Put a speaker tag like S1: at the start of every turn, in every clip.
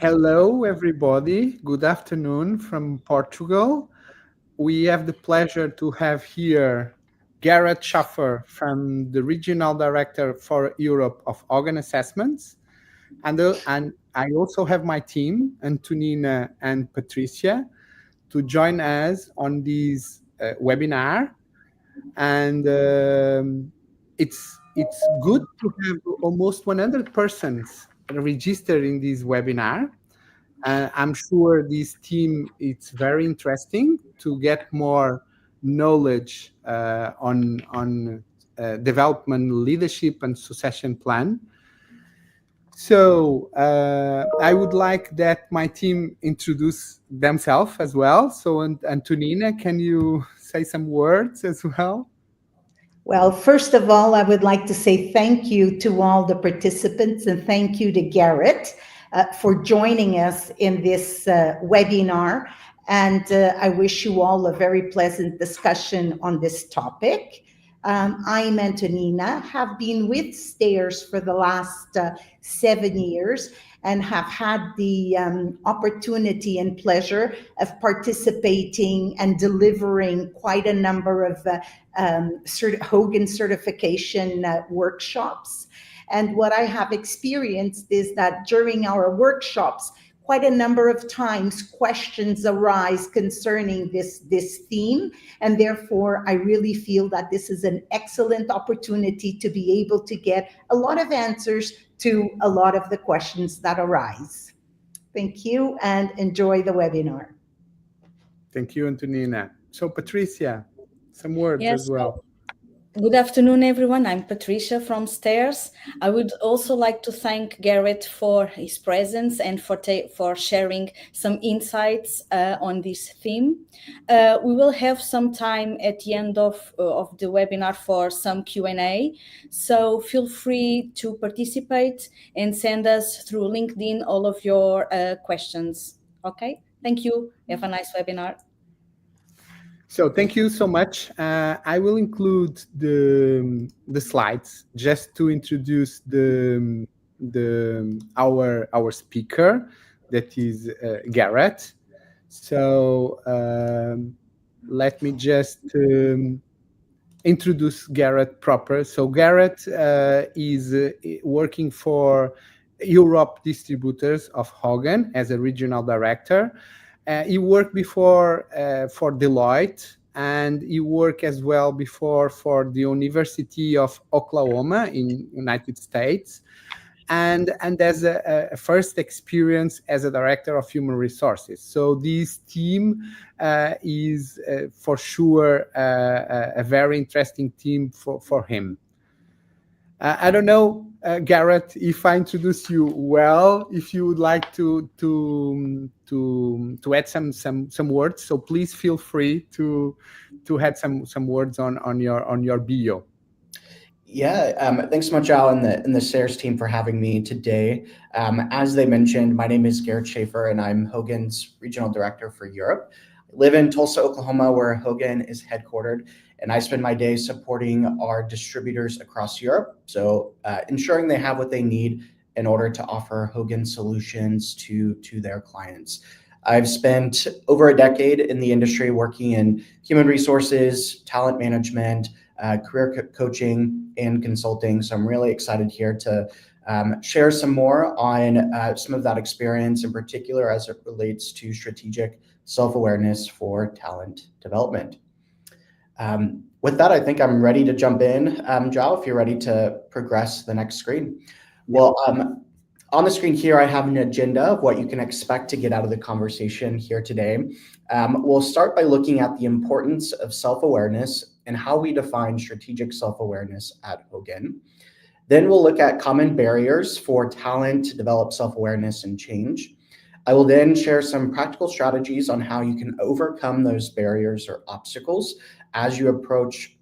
S1: Hello, everybody. Good afternoon from Portugal. We have the pleasure to have here Garrett Schaffer from the Regional Director for Europe of Organ Assessments. And I also have my team, Antonina and Patricia, to join us on this webinar. And it's good to have almost 100 persons registered in this webinar. I'm sure this team it's very interesting to get more knowledge on development, leadership, and succession plan. So I would like that my team introduce themselves as well. So Antonina, can you say some words as well?
S2: Well, first of all, I would like to say thank you to all the participants and thank you to Garrett for joining us in this webinar. And I wish you all a very pleasant discussion on this topic. I'm Antonina, have been with Stairs for the last 7 years and have had the opportunity and pleasure of participating and delivering quite a number of Hogan certification workshops. And what I have experienced is that during our workshops, quite a number of times questions arise concerning this theme. And therefore, I really feel that this is an excellent opportunity to be able to get a lot of answers to a lot of the questions that arise. Thank you and enjoy the webinar.
S1: Thank you, Antonina. So Patricia, some words
S3: Yes,
S1: as well.
S3: good afternoon, everyone. I'm Patricia from Stairs. I would also like to thank Garrett for his presence and for sharing some insights on this theme. We will have some time at the end of the webinar for some Q&A. So feel free to participate and send us through LinkedIn all of your questions. Okay, thank you. Have a nice webinar.
S1: So thank you so much. I will include the slides just to introduce our speaker, that is Garrett. So let me just introduce Garrett proper. So Garrett is working for Europe Distributors of Hogan as a regional director. He worked before for Deloitte, and he worked as well before for the University of Oklahoma in United States, and as a first experience as a director of human resources. So this team is for sure a very interesting team for him. I don't know, Garrett, if I introduce you well, if you would like to add some words. So please feel free to add some words on your bio.
S4: Yeah, thanks so much, Al, and the Stairs team for having me today. As they mentioned, my name is Garrett Schaffer, and I'm Hogan's Regional Director for Europe. I live in Tulsa, Oklahoma, where Hogan is headquartered, and I spend my days supporting our distributors across Europe, so ensuring they have what they need in order to offer Hogan solutions to their clients. I've spent over a decade in the industry working in human resources, talent management, career coaching, and consulting. So I'm really excited here to share some more on some of that experience, in particular as it relates to strategic self-awareness for talent development. With that, I think I'm ready to jump in. Joao, if you're ready to progress to the next screen. Well, on the screen here, I have an agenda of what you can expect to get out of the conversation here today. We'll start by looking at the importance of self-awareness and how we define strategic self-awareness at Hogan. Then we'll look at common barriers for talent to develop self-awareness and change. I will then share some practical strategies on how you can overcome those barriers or obstacles as you approach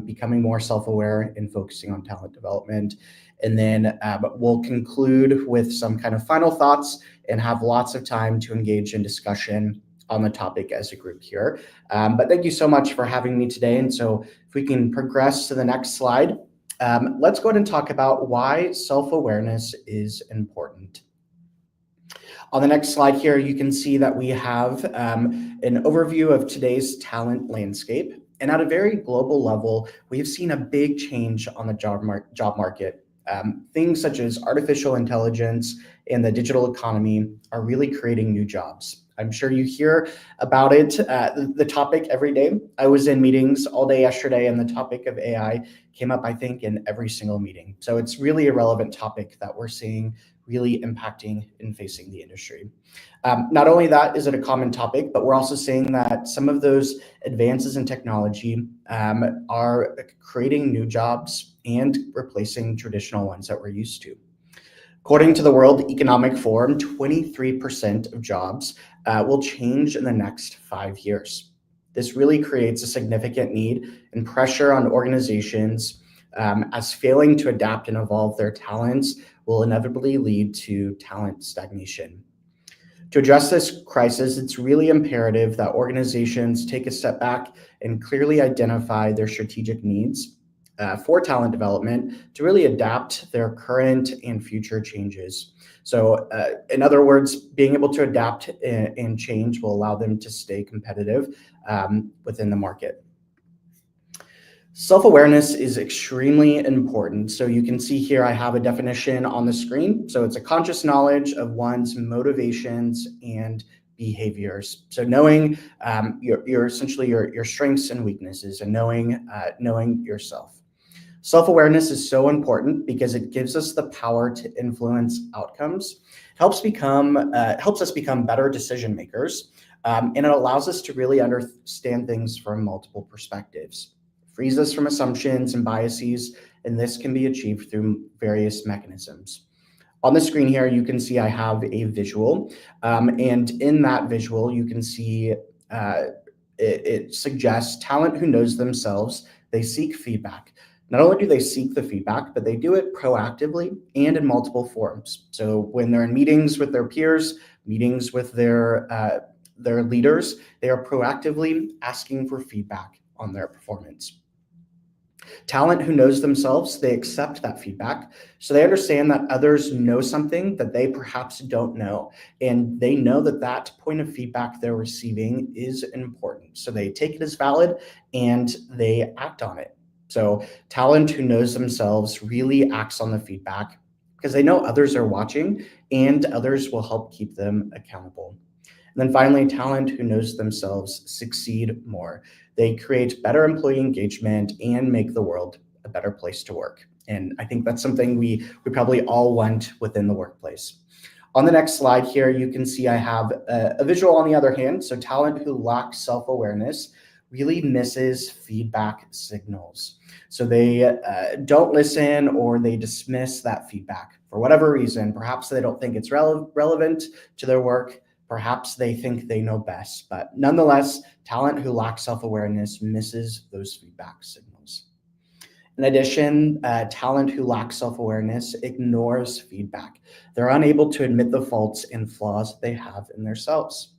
S4: becoming more self-aware and focusing on talent development. And then we'll conclude with some kind of final thoughts and have lots of time to engage in discussion on the topic as a group here. But thank you so much for having me today. And so if we can progress to the next slide, let's go ahead and talk about why self-awareness is important. On the next slide here, you can see that we have an overview of today's talent landscape. And at a very global level, we've seen a big change on the job market. Things such as artificial intelligence and the digital economy are really creating new jobs. I'm sure you hear about it, the topic every day. I was in meetings all day yesterday, and the topic of AI came up, I think, in every single meeting. So it's really a relevant topic that we're seeing really impacting and facing the industry. Not only that is it a common topic, but we're also seeing that some of those advances in technology are creating new jobs and replacing traditional ones that we're used to. According to the World Economic Forum, 23% of jobs will change in the next 5 years. This really creates a significant need and pressure on organizations as failing to adapt and evolve their talents will inevitably lead to talent stagnation. To address this crisis, it's really imperative that organizations take a step back and clearly identify their strategic needs for talent development to really adapt their current and future changes. So in other words, being able to adapt and change will allow them to stay competitive within the market. Self-awareness is extremely important. So you can see here, I have a definition on the screen. So it's a conscious knowledge of one's motivations and behaviors. So knowing your essentially your strengths and weaknesses, and knowing yourself. Self-awareness is so important because it gives us the power to influence outcomes, helps us become better decision makers, and it allows us to really understand things from multiple perspectives. Frees us from assumptions and biases, and this can be achieved through various mechanisms. On the screen here, you can see I have a visual, and in that visual, you can see it suggests talent who knows themselves. They seek feedback. Not only do they seek the feedback, but they do it proactively and in multiple forms. So when they're in meetings with their peers, meetings with their leaders, they are proactively asking for feedback on their performance. Talent who knows themselves, they accept that feedback. So they understand that others know something that they perhaps don't know. And they know that that point of feedback they're receiving is important. So they take it as valid and they act on it. So talent who knows themselves really acts on the feedback because they know others are watching and others will help keep them accountable. And then finally, talent who knows themselves succeed more. They create better employee engagement and make the world a better place to work. And I think that's something we probably all want within the workplace. On the next slide here, you can see I have a visual on the other hand. So talent who lacks self-awareness really misses feedback signals. So they don't listen or they dismiss that feedback for whatever reason. Perhaps they don't think it's relevant to their work. Perhaps they think they know best, but nonetheless, talent who lacks self-awareness misses those feedback signals. In addition, talent who lacks self-awareness ignores feedback. They're unable to admit the faults and flaws they have in themselves.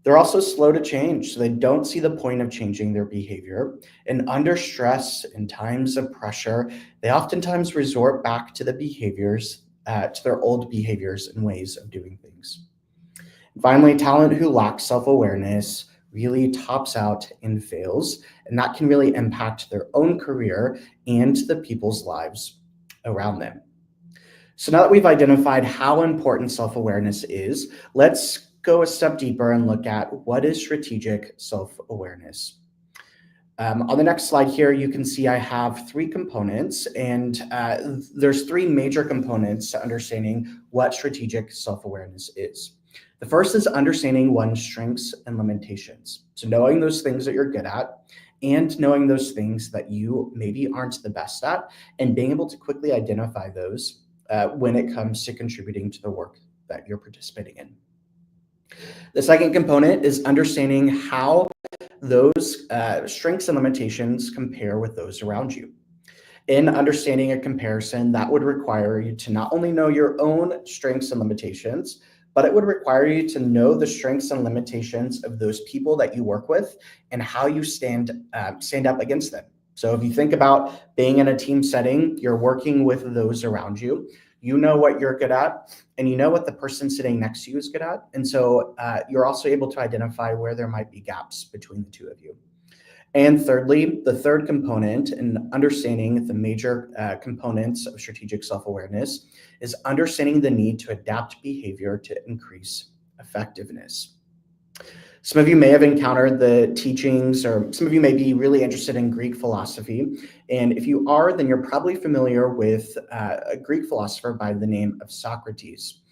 S4: They're also slow to change, so they don't see the point of changing their behavior. And under stress, in times of pressure, they oftentimes resort back to the behaviors, to their old behaviors and ways of doing things. Finally, talent who lacks self-awareness really tops out and fails, and that can really impact their own career and the people's lives around them. So now that we've identified how important self-awareness is, let's go a step deeper and look at what is strategic self-awareness. On the next slide here, you can see I have 3 components, and there's 3 major components to understanding what strategic self-awareness is. The first is understanding one's strengths and limitations. So knowing those things that you're good at and knowing those things that you maybe aren't the best at, and being able to quickly identify those when it comes to contributing to the work that you're participating in. The second component is understanding how those strengths and limitations compare with those around you. In understanding a comparison, that would require you to not only know your own strengths and limitations, but it would require you to know the strengths and limitations of those people that you work with and how you stand up against them. So if you think about being in a team setting, you're working with those around you. You know what you're good at, and you know what the person sitting next to you is good at. And so you're also able to identify where there might be gaps between the two of you. And thirdly, the third component in understanding the major components of strategic self-awareness is understanding the need to adapt behavior to increase effectiveness. Some of you may have encountered the teachings, or some of you may be really interested in Greek philosophy. And if you are, then you're probably familiar with a Greek philosopher by the name of Socrates.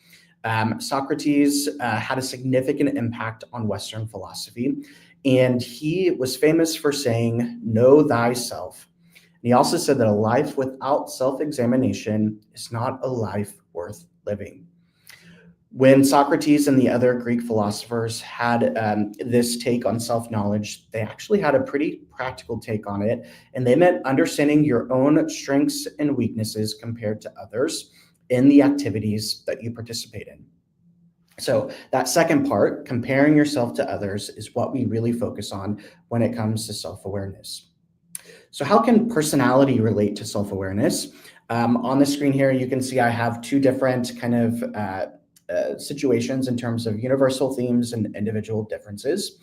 S4: Socrates had a significant impact on Western philosophy, and he was famous for saying, "Know thyself." And he also said that a life without self-examination is not a life worth living. When Socrates and the other Greek philosophers had this take on self-knowledge, they actually had a pretty practical take on it, and they meant understanding your own strengths and weaknesses compared to others in the activities that you participate in. So that second part, comparing yourself to others, is what we really focus on when it comes to self-awareness. So how can personality relate to self-awareness? On the screen here, you can see I have two different kind of situations in terms of universal themes and individual differences.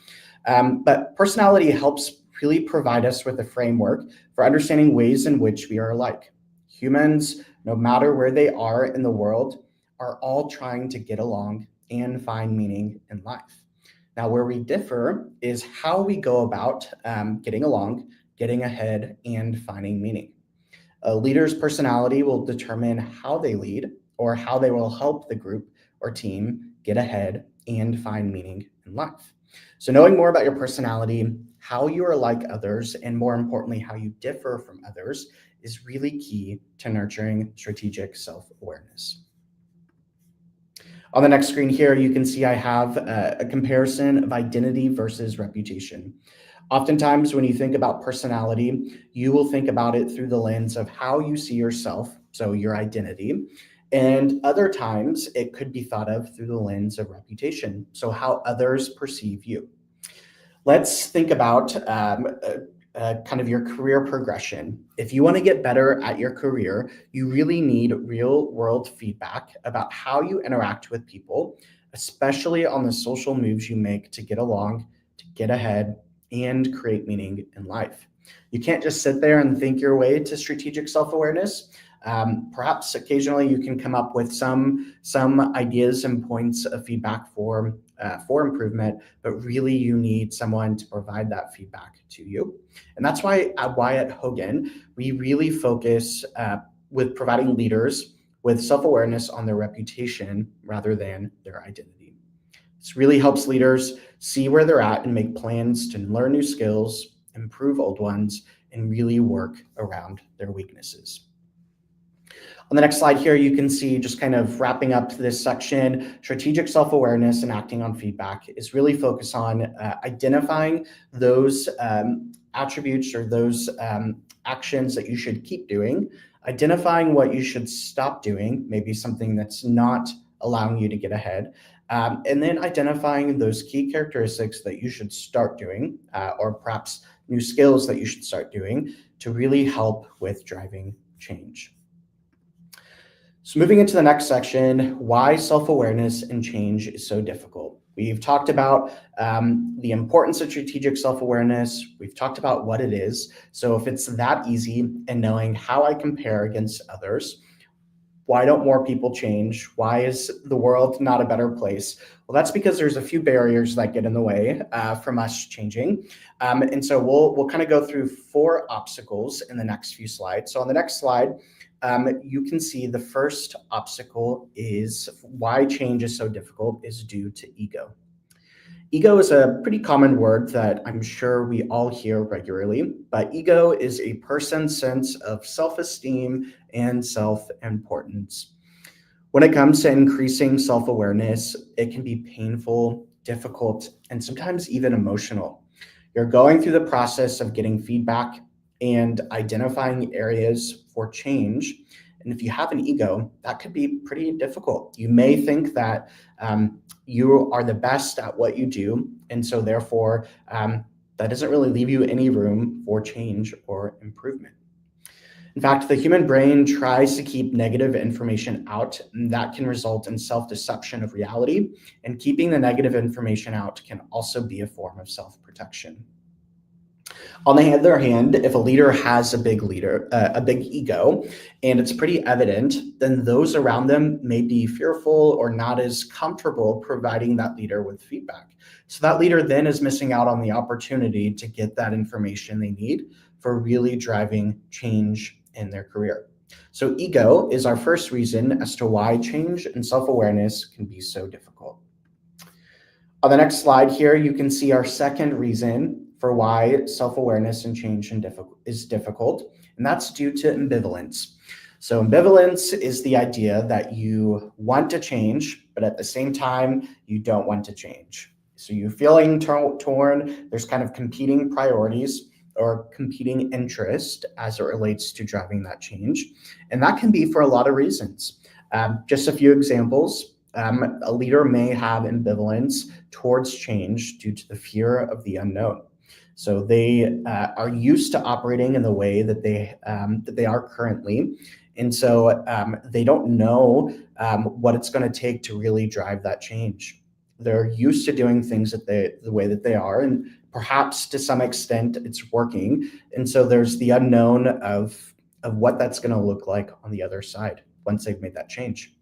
S4: But personality helps really provide us with a framework for understanding ways in which we are alike. Humans, no matter where they are in the world, are all trying to get along and find meaning in life. Now, where we differ is how we go about getting along, getting ahead, and finding meaning. A leader's personality will determine how they lead or how they will help the group or team get ahead and find meaning in life. So knowing more about your personality, how you are like others, and more importantly, how you differ from others is really key to nurturing strategic self-awareness. On the next screen here, you can see I have a comparison of identity versus reputation. Oftentimes, when you think about personality, you will think about it through the lens of how you see yourself, so your identity. And other times, it could be thought of through the lens of reputation, so how others perceive you. Let's think about kind of your career progression. If you want to get better at your career, you really need real-world feedback about how you interact with people, especially on the social moves you make to get along, to get ahead, and create meaning in life. You can't just sit there and think your way to strategic self-awareness. Perhaps occasionally you can come up with some ideas and points of feedback for improvement, but really you need someone to provide that feedback to you. And that's why at Hogan, we really focus with providing leaders with self-awareness on their reputation rather than their identity. This really helps leaders see where they're at and make plans to learn new skills, improve old ones, and really work around their weaknesses. On the next slide here, you can see, just kind of wrapping up this section, strategic self-awareness and acting on feedback is really focused on identifying those attributes or those actions that you should keep doing, identifying what you should stop doing, maybe something that's not allowing you to get ahead, and then identifying those key characteristics that you should start doing, or perhaps new skills that you should start doing to really help with driving change. So moving into the next section, why self-awareness and change is so difficult. We've talked about the importance of strategic self-awareness. We've talked about what it is. So if it's that easy and knowing how I compare against others, why don't more people change? Why is the world not a better place? Well, that's because there's a few barriers that get in the way from us changing. And so we'll kind of go through 4 obstacles in the next few slides. So on the next slide, you can see the first obstacle is why change is so difficult is due to ego. Ego is a pretty common word that I'm sure we all hear regularly, but ego is a person's sense of self-esteem and self-importance. When it comes to increasing self-awareness, it can be painful, difficult, and sometimes even emotional. You're going through the process of getting feedback and identifying areas for change. And if you have an ego, that could be pretty difficult. You may think that you are the best at what you do. And so therefore, that doesn't really leave you any room for change or improvement. In fact, the human brain tries to keep negative information out, and that can result in self-deception of reality, and keeping the negative information out can also be a form of self-protection. On the other hand, if a leader has a big ego, and it's pretty evident, then those around them may be fearful or not as comfortable providing that leader with feedback. So that leader then is missing out on the opportunity to get that information they need for really driving change in their career. So ego is our first reason as to why change and self-awareness can be so difficult. On the next slide here, you can see our second reason for why self-awareness and change is difficult, and that's due to ambivalence. So ambivalence is the idea that you want to change, but at the same time, you don't want to change. So you're feeling torn, there's kind of competing priorities or competing interest as it relates to driving that change. And that can be for a lot of reasons. Just a few examples. A leader may have ambivalence towards change due to the fear of the unknown. So they are used to operating in the way that they are currently. And so they don't know what it's going to take to really drive that change. They're used to doing things the way that they are, and perhaps to some extent it's working. And so there's the unknown of what that's going to look like on the other side once they've made that change.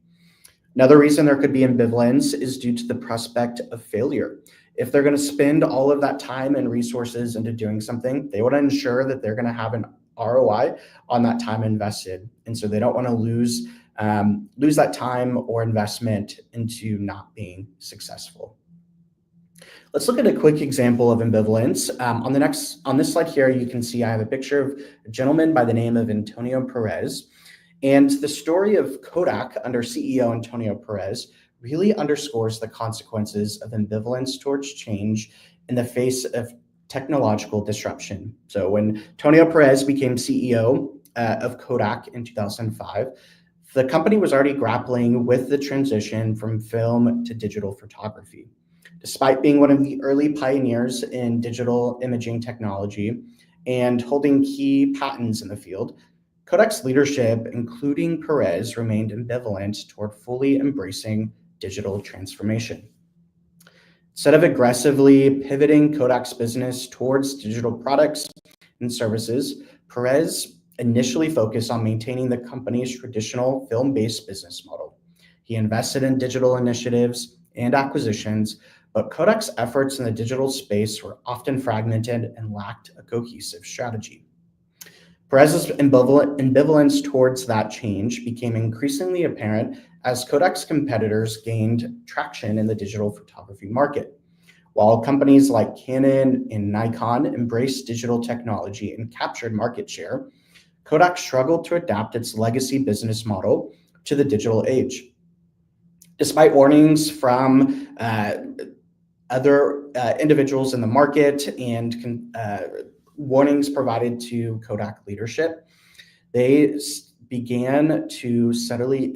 S4: Another reason there could be ambivalence is due to the prospect of failure. If they're going to spend all of that time and resources into doing something, they want to ensure that they're going to have an ROI on that time invested. And so they don't want to lose that time or investment into not being successful. Let's look at a quick example of ambivalence. On this slide here, you can see I have a picture of a gentleman by the name of Antonio Perez. And the story of Kodak under CEO Antonio Perez really underscores the consequences of ambivalence towards change in the face of technological disruption. So when Antonio Perez became CEO of Kodak in 2005, the company was already grappling with the transition from film to digital photography. Despite being one of the early pioneers in digital imaging technology and holding key patents in the field, Kodak's leadership, including Perez, remained ambivalent toward fully embracing digital transformation. Instead of aggressively pivoting Kodak's business towards digital products and services, Perez initially focused on maintaining the company's traditional film-based business model. He invested in digital initiatives and acquisitions, but Kodak's efforts in the digital space were often fragmented and lacked a cohesive strategy. Perez's ambivalence towards that change became increasingly apparent as Kodak's competitors gained traction in the digital photography market. While companies like Canon and Nikon embraced digital technology and captured market share, Kodak struggled to adapt its legacy business model to the digital age. Despite warnings from other individuals in the market and warnings provided to Kodak leadership, they began to steadily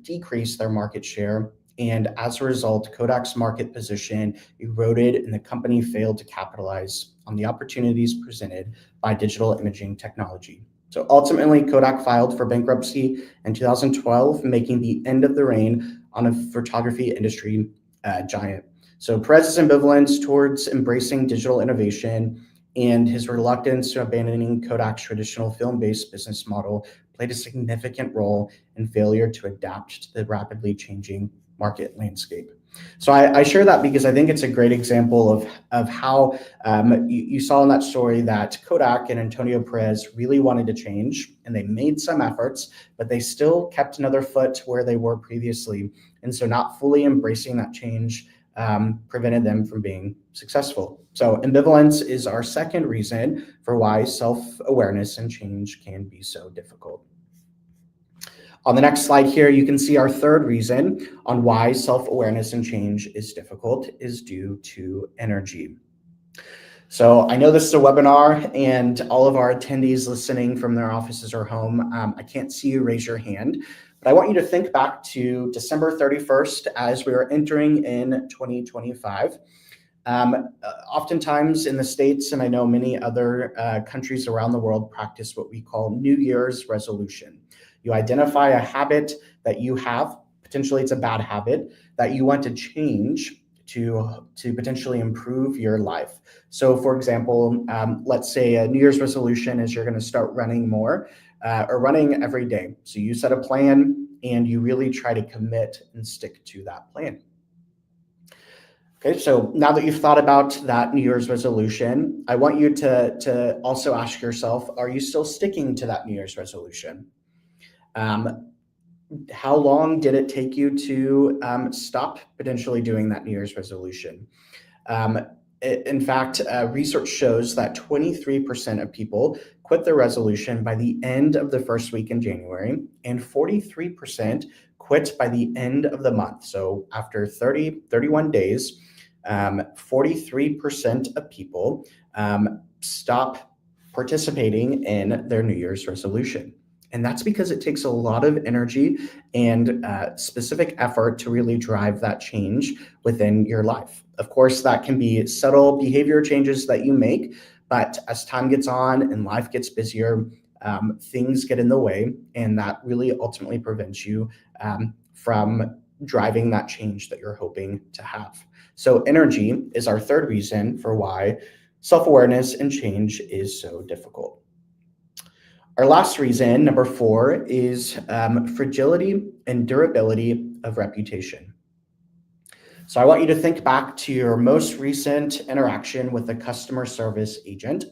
S4: decrease their market share. And as a result, Kodak's market position eroded and the company failed to capitalize on the opportunities presented by digital imaging technology. So ultimately, Kodak filed for bankruptcy in 2012, making the end of the reign on a photography industry giant. So Perez's ambivalence towards embracing digital innovation and his reluctance to abandoning Kodak's traditional film-based business model played a significant role in failure to adapt to the rapidly changing market landscape. So I share that because I think it's a great example of how you saw in that story that Kodak and Antonio Perez really wanted to change, and they made some efforts, but they still kept another foot where they were previously. And so not fully embracing that change prevented them from being successful. So ambivalence is our second reason for why self-awareness and change can be so difficult. On the next slide here, you can see our third reason on why self-awareness and change is difficult is due to energy. So I know this is a webinar and all of our attendees listening from their offices or home, I can't see you raise your hand, but I want you to think back to December 31st as we were entering in 2025. Oftentimes in the States, and I know many other countries around the world, practice what we call New Year's resolution. You identify a habit that you have, potentially it's a bad habit, that you want to change to potentially improve your life. So for example, let's say a New Year's resolution is you're going to start running more or running every day. So you set a plan and you really try to commit and stick to that plan. Okay, so now that you've thought about that New Year's resolution, I want you to also ask yourself, are you still sticking to that New Year's resolution? How long did it take you to stop potentially doing that New Year's resolution? In fact, research shows that 23% of people quit their resolution by the end of the first week in January, and 43% quit by the end of the month. So after 31 days, 43% of people stop participating in their New Year's resolution. And that's because it takes a lot of energy and specific effort to really drive that change within your life. Of course, that can be subtle behavior changes that you make, but as time gets on and life gets busier, things get in the way, and that really ultimately prevents you from driving that change that you're hoping to have. So energy is our third reason for why self-awareness and change is so difficult. Our last reason, number 4, is fragility and durability of reputation. So I want you to think back to your most recent interaction with a customer service agent.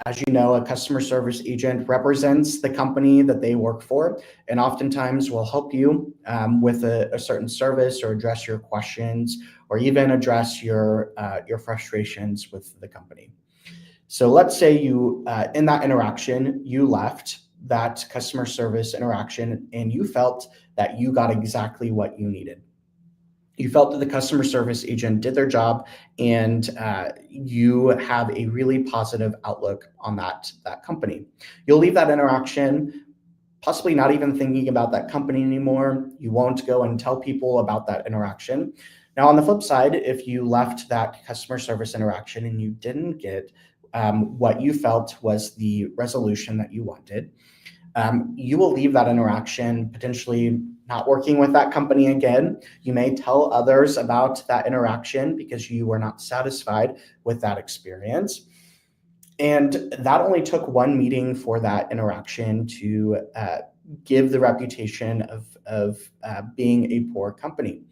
S4: As you know, a customer service agent represents the company that they work for, and oftentimes will help you with a certain service or address your questions, or even address your frustrations with the company. So let's say you, in that interaction, you left that customer service interaction and you felt that you got exactly what you needed. You felt that the customer service agent did their job, and you have a really positive outlook on that company. You'll leave that interaction possibly not even thinking about that company anymore. You won't go and tell people about that interaction. Now, on the flip side, if you left that customer service interaction and you didn't get what you felt was the resolution that you wanted, you will leave that interaction potentially not working with that company again. You may tell others about that interaction because you were not satisfied with that experience. And that only took one meeting for that interaction to give the reputation of being a poor company.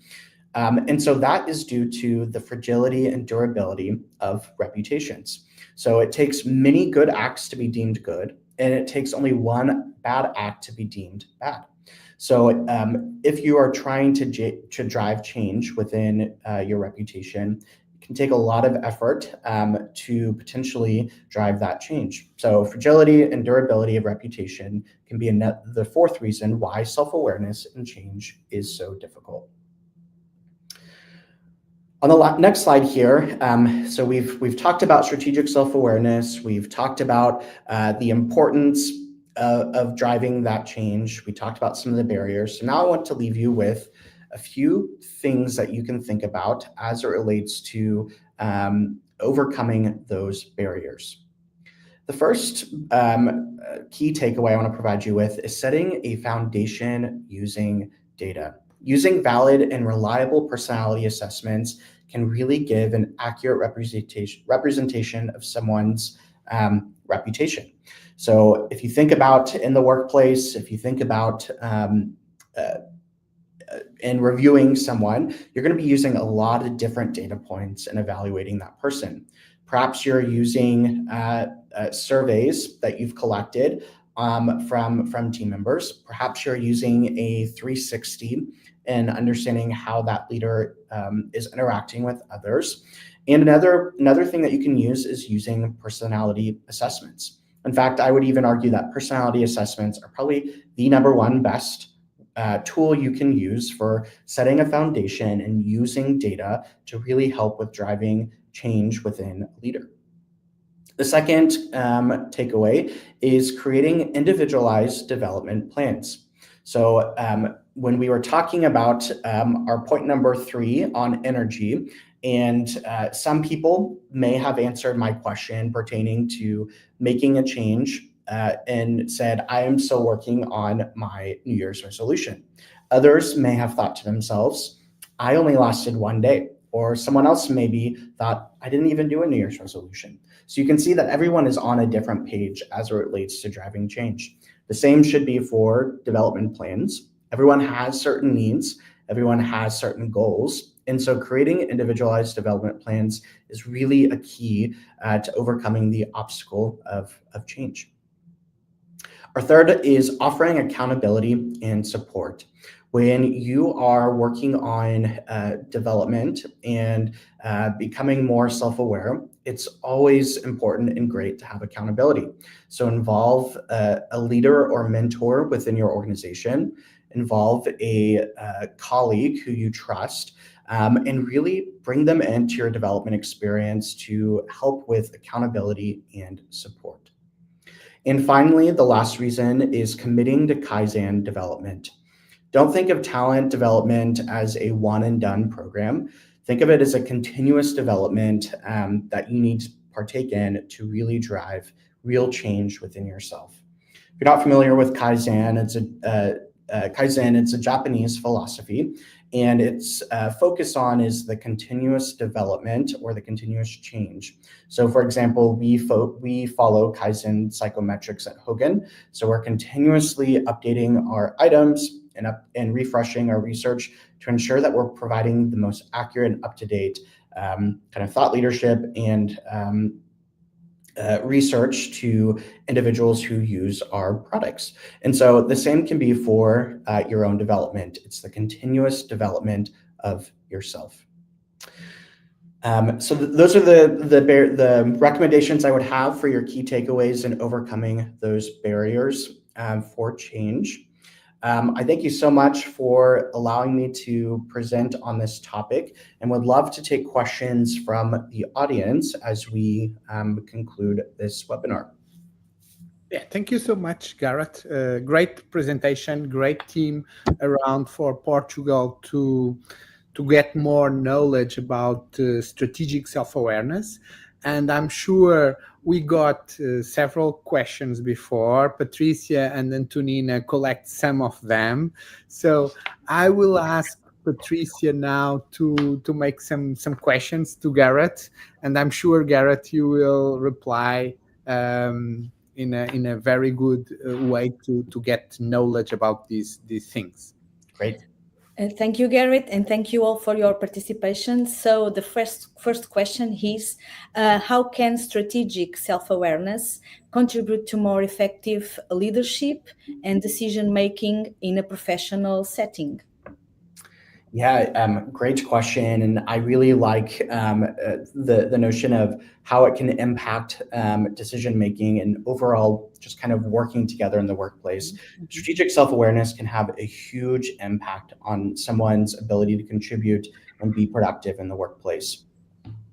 S4: And so that is due to the fragility and durability of reputations. So it takes many good acts to be deemed good, and it takes only one bad act to be deemed bad. So if you are trying to drive change within your reputation, it can take a lot of effort to potentially drive that change. So fragility and durability of reputation can be the fourth reason why self-awareness and change is so difficult. On the next slide here, so we've talked about strategic self-awareness. We've talked about the importance of driving that change. We talked about some of the barriers. So now I want to leave you with a few things that you can think about as it relates to overcoming those barriers. The first key takeaway I want to provide you with is setting a foundation using data. Using valid and reliable personality assessments can really give an accurate representation of someone's reputation. So if you think about in the workplace, if you think about in reviewing someone, you're going to be using a lot of different data points in evaluating that person. Perhaps you're using surveys that you've collected from team members. Perhaps you're using a 360 and understanding how that leader is interacting with others. And another thing that you can use is using personality assessments. In fact, I would even argue that personality assessments are probably the number one best tool you can use for setting a foundation and using data to really help with driving change within a leader. The second takeaway is creating individualized development plans. So when we were talking about our point number 3 on energy, and some people may have answered my question pertaining to making a change and said, I am still working on my New Year's resolution. Others may have thought to themselves, I only lasted 1 day. Or someone else maybe thought, I didn't even do a New Year's resolution. So you can see that everyone is on a different page as it relates to driving change. The same should be for development plans. Everyone has certain needs. Everyone has certain goals. And so creating individualized development plans is really a key to overcoming the obstacle of change. Our third is offering accountability and support. When you are working on development and becoming more self-aware, it's always important and great to have accountability. So involve a leader or mentor within your organization, involve a colleague who you trust, and really bring them into your development experience to help with accountability and support. And finally, the last reason is committing to Kaizen development. Don't think of talent development as a one and done program. Think of it as a continuous development that you need to partake in to really drive real change within yourself. If you're not familiar with Kaizen, it's a Japanese philosophy, and its focus on is the continuous development or the continuous change. So for example, we follow Kaizen psychometrics at Hogan. So we're continuously updating our items and refreshing our research to ensure that we're providing the most accurate and up-to-date kind of thought leadership and research to individuals who use our products. And so the same can be for your own development. It's the continuous development of yourself. So those are the recommendations I would have for your key takeaways in overcoming those barriers for change. I thank you so much for allowing me to present on this topic, and would love to take questions from the audience as we conclude this webinar.
S1: Yeah, thank you so much, Garrett. Great presentation, great team around for Portugal to get more knowledge about strategic self-awareness. And I'm sure we got several questions before. Patricia and Antonina collect some of them. So I will ask Patricia now to make some questions to Garrett. And I'm sure, Garrett, you will reply in a very good way to get knowledge about these things.
S4: Great.
S3: Thank you, Garrett, and thank you all for your participation. So the first question is, how can strategic self-awareness contribute to more effective leadership and decision-making in a professional setting?
S4: Yeah, great question. And I really like the notion of how it can impact decision-making and overall just kind of working together in the workplace. Strategic self-awareness can have a huge impact on someone's ability to contribute and be productive in the workplace.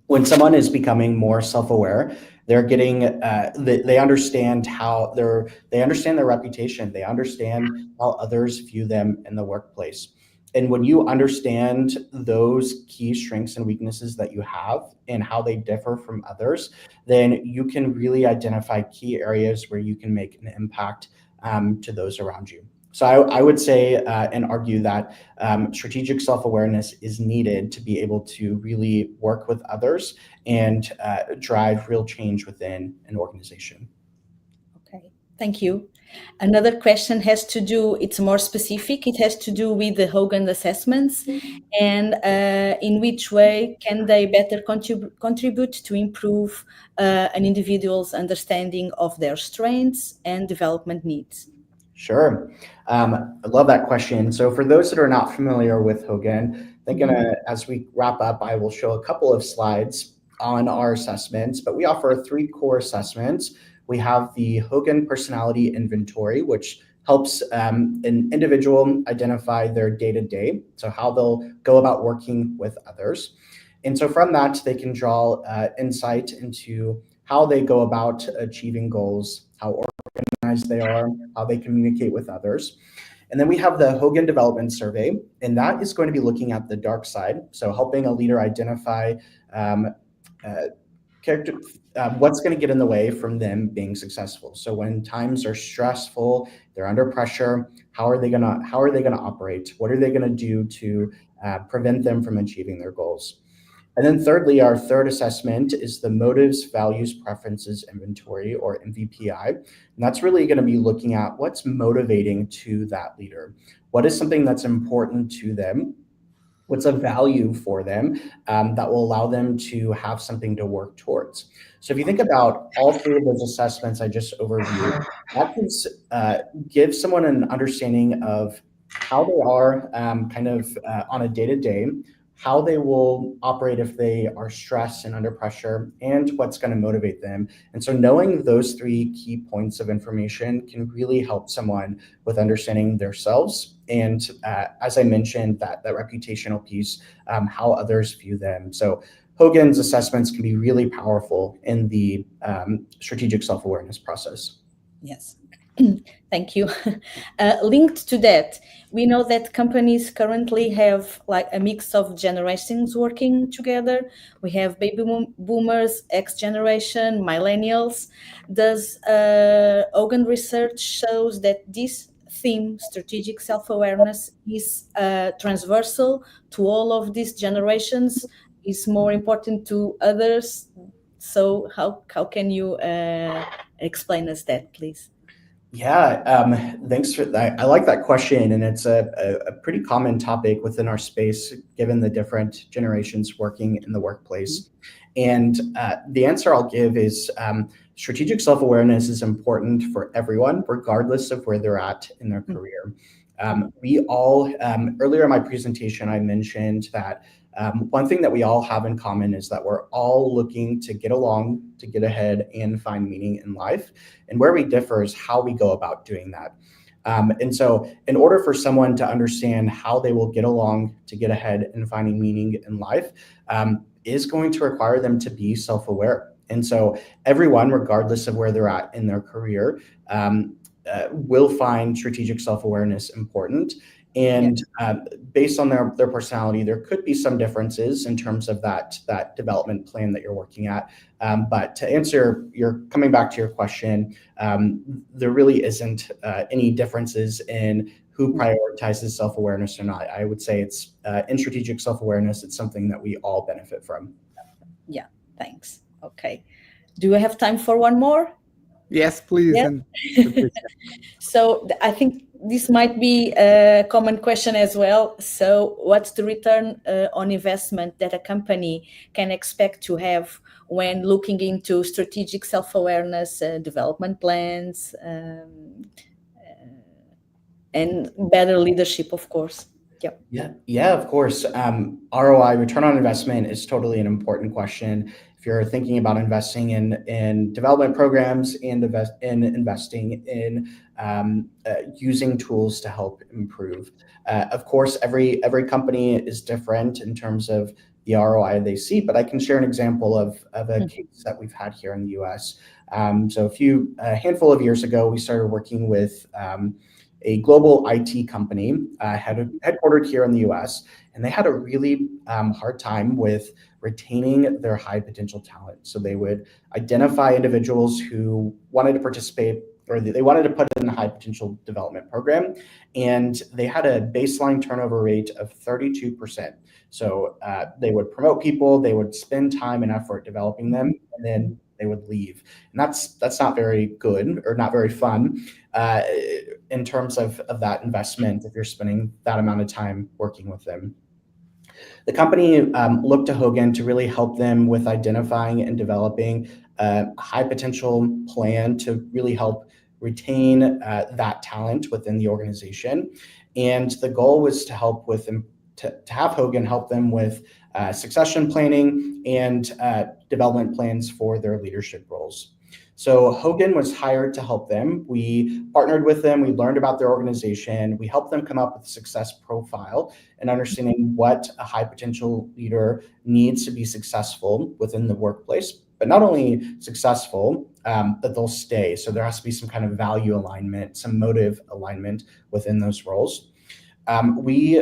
S4: When someone is becoming more self-aware, they're getting, they understand how they understand their reputation. They understand how others view them in the workplace. And when you understand those key strengths and weaknesses that you have and how they differ from others, then you can really identify key areas where you can make an impact to those around you. So I would say and argue that strategic self-awareness is needed to be able to really work with others and drive real change within an organization.
S3: Okay, thank you. Another question has to do, it's more specific, it has to do with the Hogan assessments and in which way can they better contribute to improve an individual's understanding of their strengths and development needs?
S4: Sure. I love that question. So for those that are not familiar with Hogan, I think as we wrap up, I will show a couple of slides on our assessments, but we offer 3 core assessments. We have the Hogan Personality Inventory, which helps an individual identify their day-to-day, so how they'll go about working with others. And so from that, they can draw insight into how they go about achieving goals, how organized they are, how they communicate with others. And then we have the Hogan Development Survey, and that is going to be looking at the dark side. So helping a leader identify what's going to get in the way from them being successful. So when times are stressful, they're under pressure, how are they going to operate? What are they going to do to prevent them from achieving their goals? And then thirdly, our third assessment is the Motives, Values, Preferences Inventory, or MVPI. And that's really going to be looking at what's motivating to that leader. What is something that's important to them? What's a value for them that will allow them to have something to work towards? So if you think about all three of those assessments I just overviewed, that can give someone an understanding of how they are on a day-to-day, how they will operate if they are stressed and under pressure, and what's going to motivate them. And so knowing those three key points of information can really help someone with understanding themselves. And as I mentioned, that reputational piece, how others view them. So Hogan's assessments can be really powerful in the strategic self-awareness process.
S3: Yes. Thank you. Linked to that, we know that companies currently have like a mix of generations working together. We have baby boomers, X generation, millennials. Does Hogan research shows that this theme, strategic self-awareness, is transversal to all of these generations, is more important to others? So how can you explain us that, please?
S4: Yeah, thanks for that. I like that question, and it's a pretty common topic within our space, given the different generations working in the workplace. And the answer I'll give is strategic self-awareness is important for everyone, regardless of where they're at in their career. We all, earlier in my presentation, I mentioned that one thing that we all have in common is that we're all looking to get along, to get ahead, and find meaning in life. And where we differ is how we go about doing that. And so in order for someone to understand how they will get along, to get ahead, and finding meaning in life, is going to require them to be self-aware. And so everyone, regardless of where they're at in their career, will find strategic self-awareness important. And based on their personality, there could be some differences in terms of that development plan that you're working at. But to answer coming back to your question, there really isn't any differences in who prioritizes self-awareness or not. I would say it's in strategic self-awareness, it's something that we all benefit from.
S3: Yeah, thanks. Okay. Do we have time for one more?
S1: Yes, please.
S3: Yeah. So I think this might be a common question as well. So what's the return on investment that a company can expect to have when looking into strategic self-awareness, development plans, and better leadership, of course?
S4: Yeah, of course. ROI, return on investment, is totally an important question. If you're thinking about investing in development programs and investing in using tools to help improve. Of course, every company is different in terms of the ROI they see, but I can share an example of a case that we've had here in the US. So a handful of years ago, we started working with a global IT company headquartered here in the US, and they had a really hard time with retaining their high potential talent. So they would identify individuals who wanted to participate, or they wanted to put in a high potential development program, and they had a baseline turnover rate of 32%. So they would promote people, they would spend time and effort developing them, and then they would leave. And that's not very good, or not very fun in terms of that investment if you're spending that amount of time working with them. The company looked to Hogan to really help them with identifying and developing a high potential plan to really help retain that talent within the organization. And the goal was to help with them, to have Hogan help them with succession planning and development plans for their leadership roles. So Hogan was hired to help them. We partnered with them. We learned about their organization. We helped them come up with a success profile and understanding what a high potential leader needs to be successful within the workplace. but not only successful, that they'll stay. So there has to be some kind of value alignment, some motive alignment within those roles. We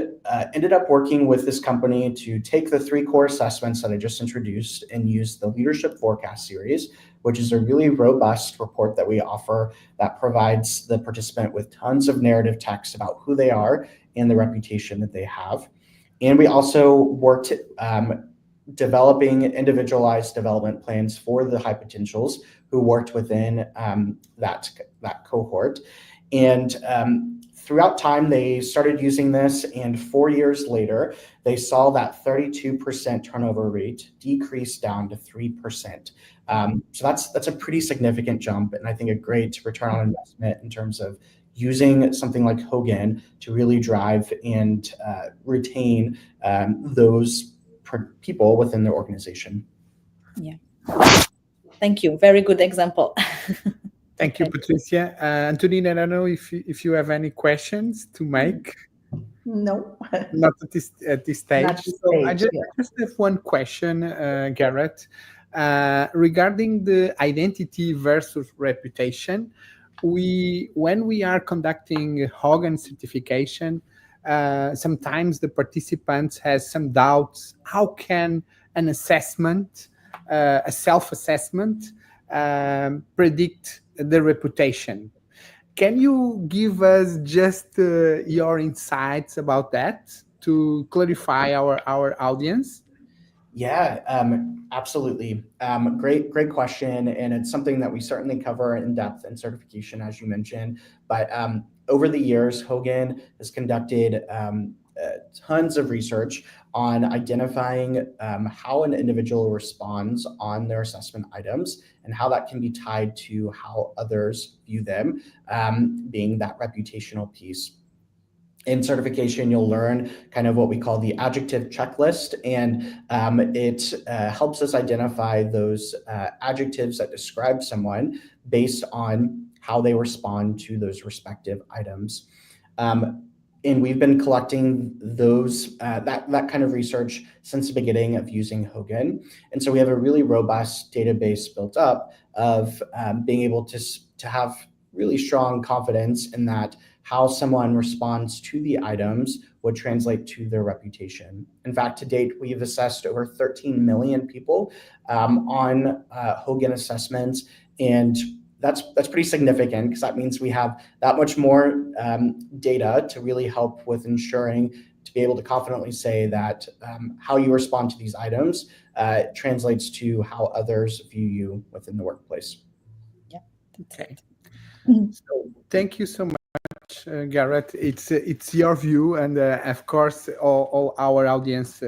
S4: ended up working with this company to take the 3 core assessments that I just introduced and use the Leadership Forecast series, which is a really robust report that we offer that provides the participant with tons of narrative text about who they are and the reputation that they have. And we also worked developing individualized development plans for the high potentials who worked within that cohort. And throughout time, they started using this, and 4 years later, they saw that 32% turnover rate decrease down to 3%. So that's a pretty significant jump, and I think a great return on investment in terms of using something like Hogan to really drive and retain those people within their organization.
S3: Yeah. Thank you. Very good example.
S1: Thank you, Patricia. Antonina, I don't know if you have any questions to make.
S2: No.
S1: Not at this stage.
S2: Not this
S1: So I
S2: stage,
S1: just have one question, Garrett, regarding the identity versus reputation. When we are conducting Hogan certification, sometimes the participants has some doubts. How can an assessment, a self-assessment, predict the reputation? Can you give us just your insights about that to clarify our audience?
S4: Yeah, absolutely. Great question. And it's something that we certainly cover in depth in certification, as you mentioned. But over the years, Hogan has conducted tons of research on identifying how an individual responds on their assessment items and how that can be tied to how others view them, being that reputational piece. In certification, you'll learn kind of what we call the adjective checklist, and it helps us identify those adjectives that describe someone based on how they respond to those respective items. And we've been collecting those that kind of research since the beginning of using Hogan. And so we have a really robust database built up of being able to have really strong confidence in that how someone responds to the items would translate to their reputation. In fact, to date, we've assessed over 13 million people on Hogan assessments, and that's pretty significant because that means we have that much more data to really help with ensuring to be able to confidently say that how you respond to these items translates to how others view you within the workplace.
S3: Yeah.
S1: Okay. So thank you so much, Garrett. It's your view, and of course, all our audience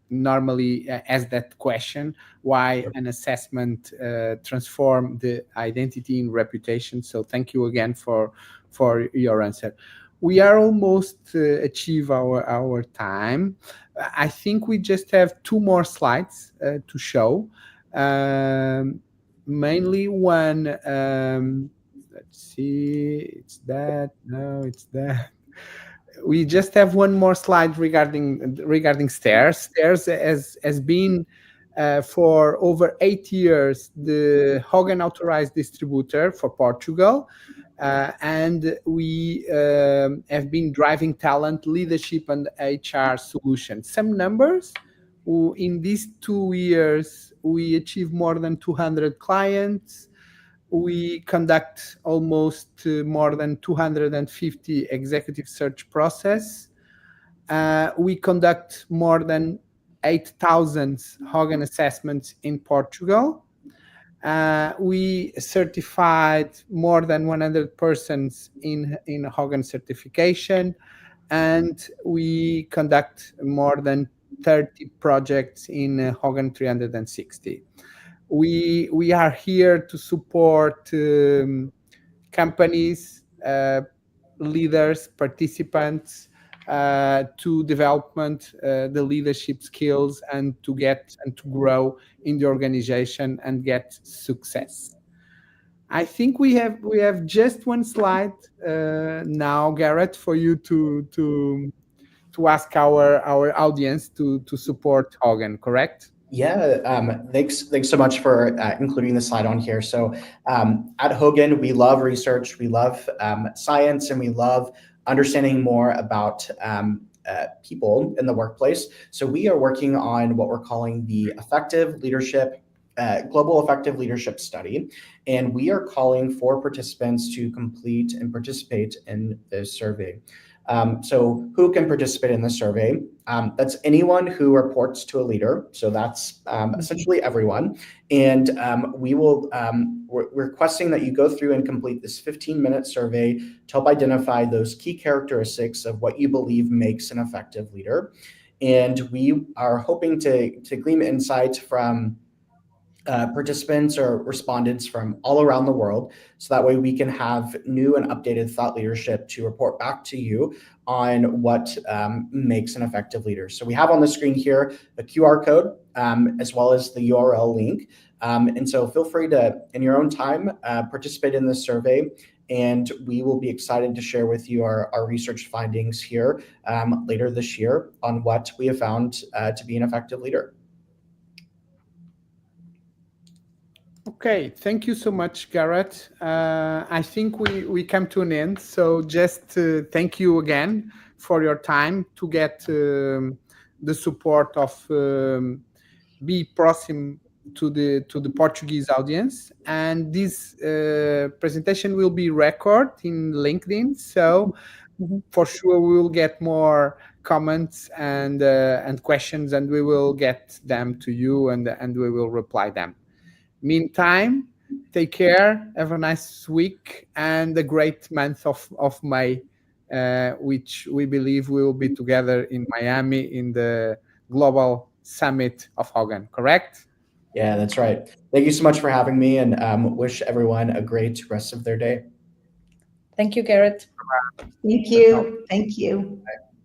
S1: normally ask that question: why an assessment transform the identity and reputation? So thank you again for your answer. We are almost achieve our time. I think we just have 2 more slides to show. Mainly one. Let's see, it's that. No, it's that. We just have one more slide regarding STAIRS. STAIRS has been for over 8 years the Hogan authorized distributor for Portugal, and we have been driving talent, leadership, and HR solutions. Some numbers: in these 2 years, we achieved more than 200 clients. We conduct almost more than 250 executive search process. We conduct more than 8,000 Hogan assessments in Portugal. We certified more than 100 persons in Hogan certification, and we conduct more than 30 projects in Hogan 360. We are here to support companies, leaders, participants to development the leadership skills and to get and to grow in the organization and get success. I think we have just one slide now, Garrett, for you to ask our audience to support Hogan, correct?
S4: Yeah, thanks so much for including the slide on here. So at Hogan, we love research, we love science, and we love understanding more about people in the workplace. So we are working on what we're calling the Effective Leadership, Global Effective Leadership Study, and we are calling for participants to complete and participate in this survey. So who can participate in the survey? That's anyone who reports to a leader. So that's essentially everyone. And we're requesting that you go through and complete this 15-minute survey to help identify those key characteristics of what you believe makes an effective leader. And we are hoping to glean insights from participants or respondents from all around the world, so that way we can have new and updated thought leadership to report back to you on what makes an effective leader. So we have on the screen here a QR code as well as the URL link. And so feel free to, in your own time, participate in this survey, and we will be excited to share with you our research findings here later this year on what we have found to be an effective leader.
S1: Okay, thank you so much, Garrett. I think we come to an end. So just thank you again for your time to get the support of Be Próximo to the Portuguese audience. And this presentation will be recorded in LinkedIn. So for sure we will get more comments and questions, and we will get them to you, and we will reply them. Meantime, take care, have a nice week, and a great month of May, which we believe we will be together in Miami in the Global Summit of Hogan, correct?
S4: Yeah, that's right. Thank you so much for having me, and wish everyone a great rest of their day.
S3: Thank you, Garrett.
S2: Thank you. Thank you.
S4: Bye.